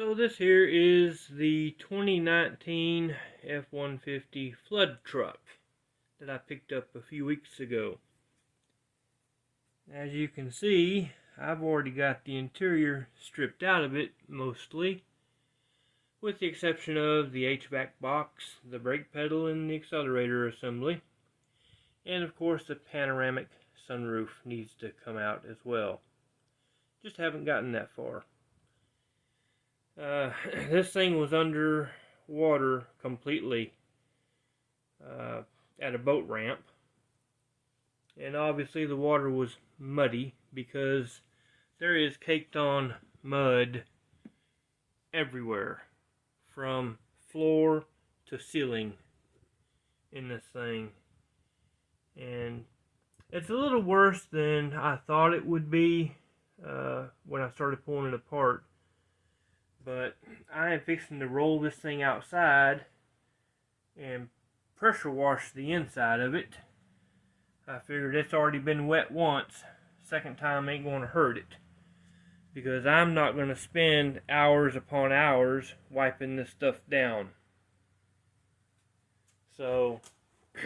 So this here is the 2019 F-150 flood truck that I picked up a few weeks ago. As you can see, I've already got the interior stripped out of it mostly, with the exception of the HVAC box, the brake pedal, and the accelerator assembly. And of course the panoramic sunroof needs to come out as well. Just haven't gotten that far. This thing was under water completely at a boat ramp, and obviously the water was muddy because there is caked on mud everywhere from floor to ceiling in this thing, and it's a little worse than I thought it would be when I started pulling it apart. But I am fixing to roll this thing outside and pressure wash the inside of it. I figured it's already been wet once. Second time ain't going to hurt it, because I'm not going to spend hours upon hours wiping this stuff down. So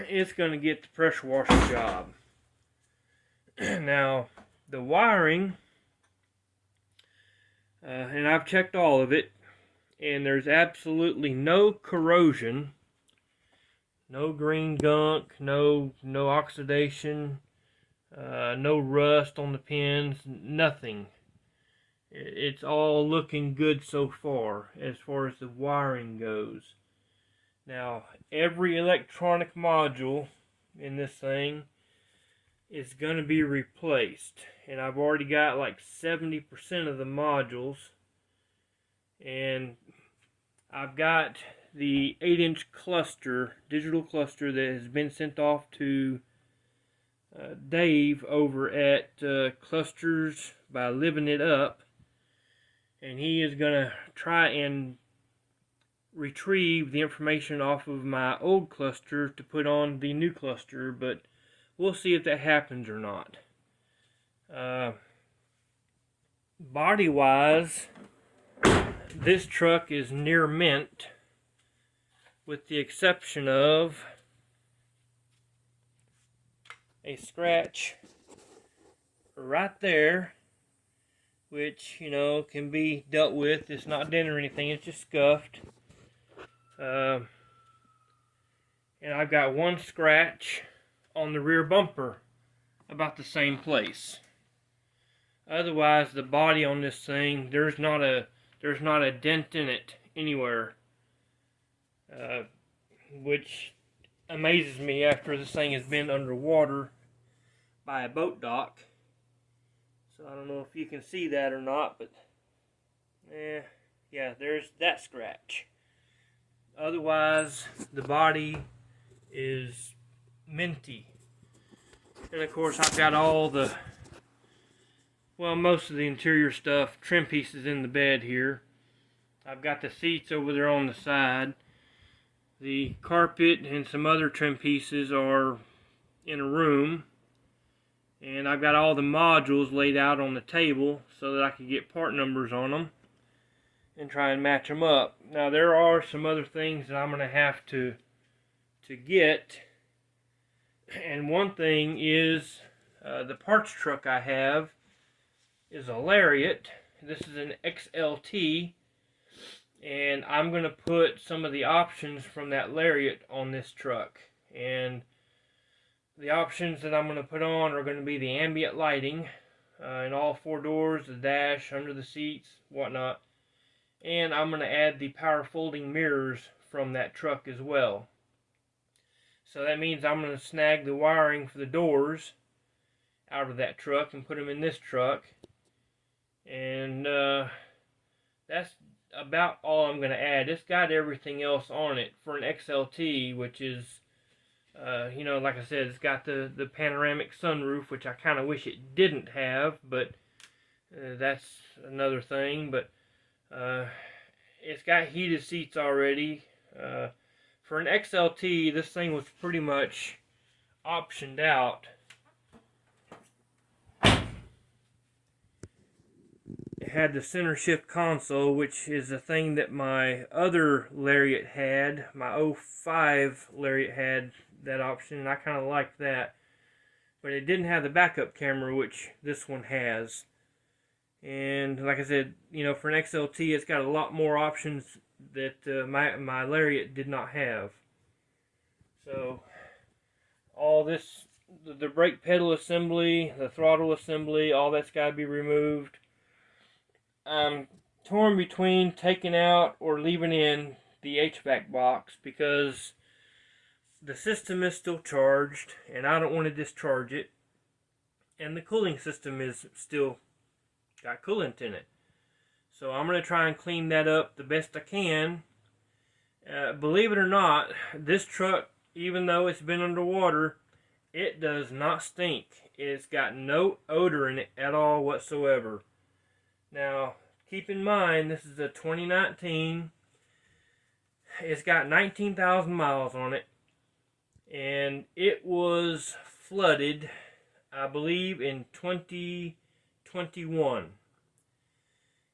it's going to get the pressure washer job. Now the wiring, and I've checked all of it, and there's absolutely no corrosion, no green gunk, no oxidation, no rust on the pins, nothing. It's all looking good so far as the wiring goes. Now, every electronic module in this thing is going to be replaced, and I've already got like 70% of the modules, and I've got the 8-inch cluster, digital cluster, that has been sent off to Dave over at Clusters by Living It Up, and he is going to try and retrieve the information off of my old cluster to put on the new cluster, but we'll see if that happens or not. Body-wise, this truck is near mint, with the exception of a scratch right there, which, you know, can be dealt with. It's not dent or anything, it's just scuffed. And I've got one scratch on the rear bumper, about the same place. Otherwise, the body on this thing, there's not a dent in it anywhere, which amazes me after this thing has been underwater by a boat dock. So I don't know if you can see that or not, but yeah, there's that scratch. Otherwise, the body is minty. And of course, I've got all the, well, most of the interior stuff, trim pieces in the bed here. I've got the seats over there on the side. The carpet and some other trim pieces are in a room. And I've got all the modules laid out on the table so that I can get part numbers on them and try and match them up. Now, there are some other things that I'm going to have to get. And one thing is, the parts truck I have is a Lariat. This is an XLT, and I'm going to put some of the options from that Lariat on this truck. And the options that I'm going to put on are going to be the ambient lighting in all four doors, the dash, under the seats, whatnot. And I'm going to add the power folding mirrors from that truck as well. So that means I'm going to snag the wiring for the doors out of that truck and put them in this truck. And that's about all I'm going to add. It's got everything else on it for an XLT, which is, you know, like I said, it's got the panoramic sunroof, which I kind of wish it didn't have, but that's another thing. But it's got heated seats already. For an XLT, this thing was pretty much optioned out had the center shift console, which is a thing that my other Lariat had. My '05 Lariat had that option, and I kind of liked that. But it didn't have the backup camera, which this one has. And like I said, you know, for an XLT, it's got a lot more options that my Lariat did not have. So all this, the brake pedal assembly, the throttle assembly, all that's got to be removed. I'm torn between taking out or leaving in the HVAC box because the system is still charged and I don't want to discharge it, and the cooling system is still got coolant in it. So I'm going to try and clean that up the best I can. Believe it or not, this truck, even though it's been underwater, it does not stink. It's got no odor in it at all whatsoever. Now, keep in mind, this is a 2019. It's got 19,000 miles on it. And it was flooded, I believe, in 2021.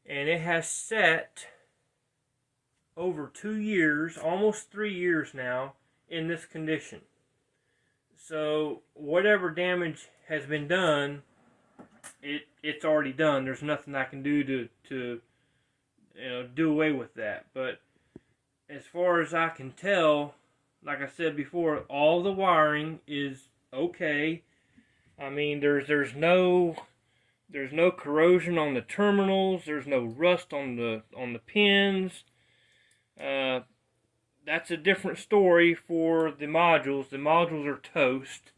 And it has sat over 2 years, almost 3 years now, in this condition. So whatever damage has been done, it's already done. There's nothing I can do to you know, do away with that. But as far as I can tell, like I said before, all the wiring is okay. I mean, there's no corrosion on the terminals. There's no rust on the pins. That's a different story for the modules. The modules are toast,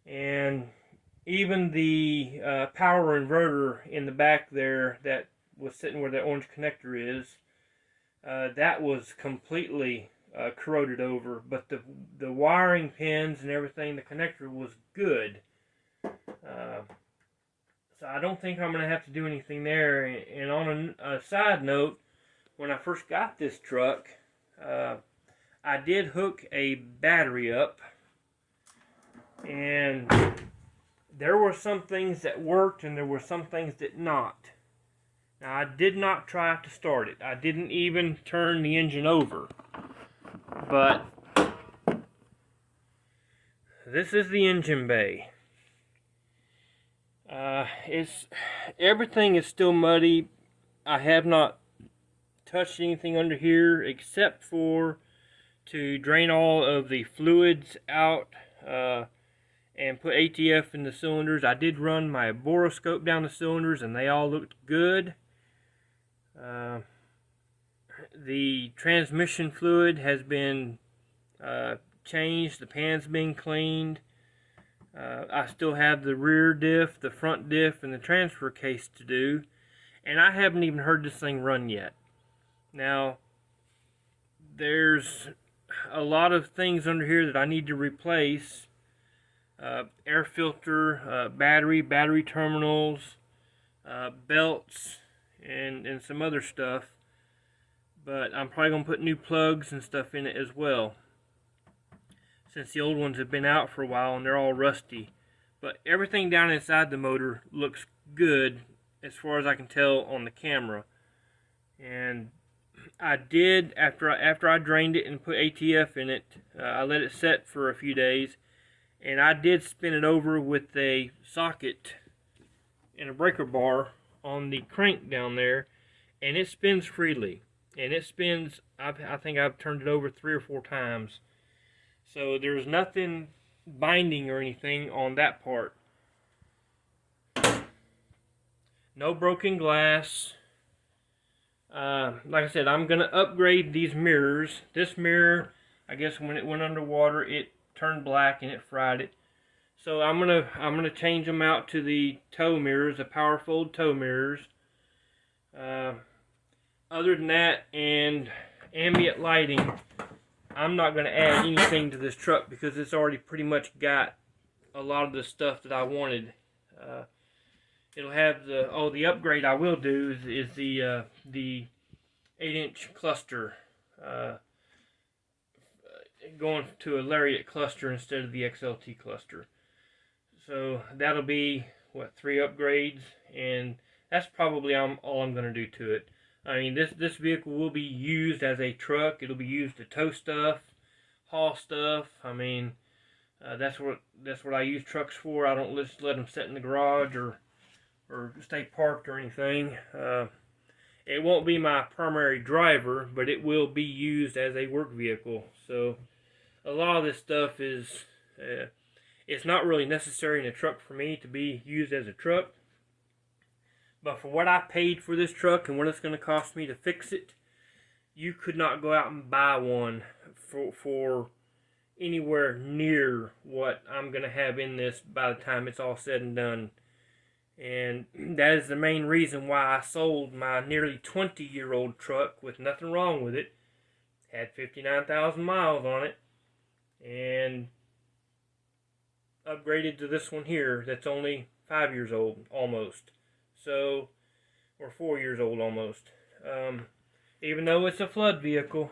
and even the power inverter in the back there that was sitting where the orange connector is, that was completely corroded over. But the wiring pins and everything, the connector was good. So I don't think I'm going to have to do anything there. And on a side note, when I first got this truck, I did hook a battery up, and there were some things that worked and there were some things that not. Now, I did not try to start it. I didn't even turn the engine over. But this is the engine bay. Everything is still muddy. I have not touched anything under here except for to drain all of the fluids out and put ATF in the cylinders. I did run my boroscope down the cylinders and they all looked good. The transmission fluid has been changed. The pan's been cleaned. I still have the rear diff, the front diff, and the transfer case to do, and I haven't even heard this thing run yet. Now, there's a lot of things under here that I need to replace. Air filter, battery terminals, belts, and some other stuff. But I'm probably going to put new plugs and stuff in it as well, since the old ones have been out for a while and they're all rusty. But everything down inside the motor looks good as far as I can tell on the camera. And I did, after I drained it and put ATF in it, I let it set for a few days, and I did spin it over with a socket and a breaker bar on the crank down there, and it spins freely. And it spins, I think I've turned it over 3 or 4 times. So there's nothing binding or anything on that part. No broken glass. Like I said, I'm going to upgrade these mirrors. This mirror, I guess when it went underwater, it turned black and it fried it. So I'm gonna change them out to the tow mirrors, the power fold tow mirrors. Other than that, and ambient lighting, I'm not going to add anything to this truck because it's already pretty much got a lot of the stuff that I wanted. It'll have the upgrade I will do is the 8-inch cluster, going to a Lariat cluster instead of the XLT cluster. So that'll be what, 3 upgrades, and That's probably all I'm going to do to it. I mean, this vehicle will be used as a truck. It'll be used to tow stuff, haul stuff. I mean, that's what I use trucks for. I don't just let them sit in the garage or stay parked or anything. It won't be my primary driver, but it will be used as a work vehicle. So a lot of this stuff is it's not really necessary in a truck for me to be used as a truck. But for what I paid for this truck and what it's going to cost me to fix it, you could not go out and buy one for anywhere near what I'm going to have in this by the time it's all said and done. And that is the main reason why I sold my nearly 20-year-old truck with nothing wrong with it. Had 59,000 miles on it. And upgraded to this one here that's only 5 years old almost. So, or 4 years old almost. Even though it's a flood vehicle,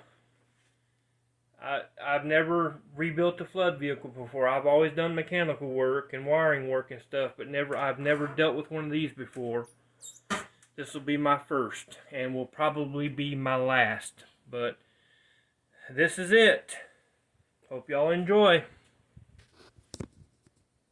I've never rebuilt a flood vehicle before. I've always done mechanical work and wiring work and stuff, but I've never dealt with one of these before. This will be my first and will probably be my last. But this is it. Hope y'all enjoy.